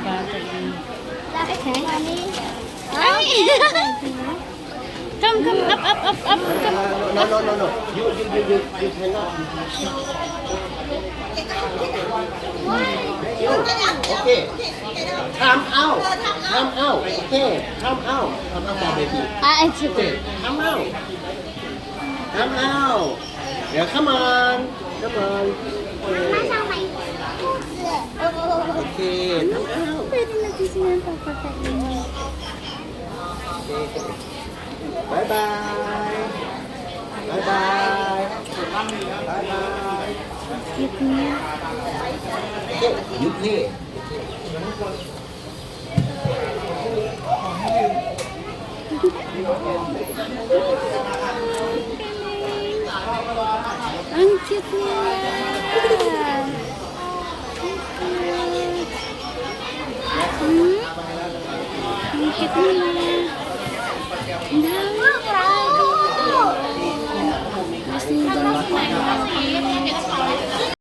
Okay. Come, up, come. No. You cannot. Okay. Come out. Okay. Come out, baby. It's okay. Okay. Come out. Yeah, come on. Okay. Come out. Pwede natin siya papakainin. Bye. Cute niya. Okay, you play. Ang cute niya.